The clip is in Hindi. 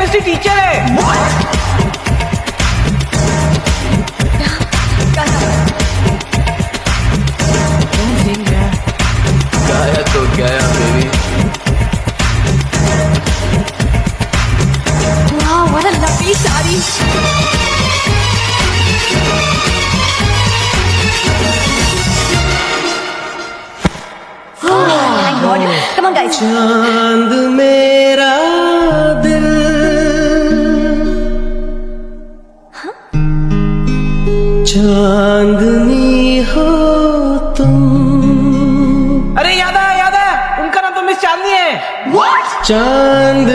केमिस्ट्री टीचर है। गया तो गया baby. Wow, what a lovely saree. Thank God. Come on, guys. चांद मेरा दिल चांदनी हो तुम। अरे याद है उनका नाम तो मिस चांदनी है। चांद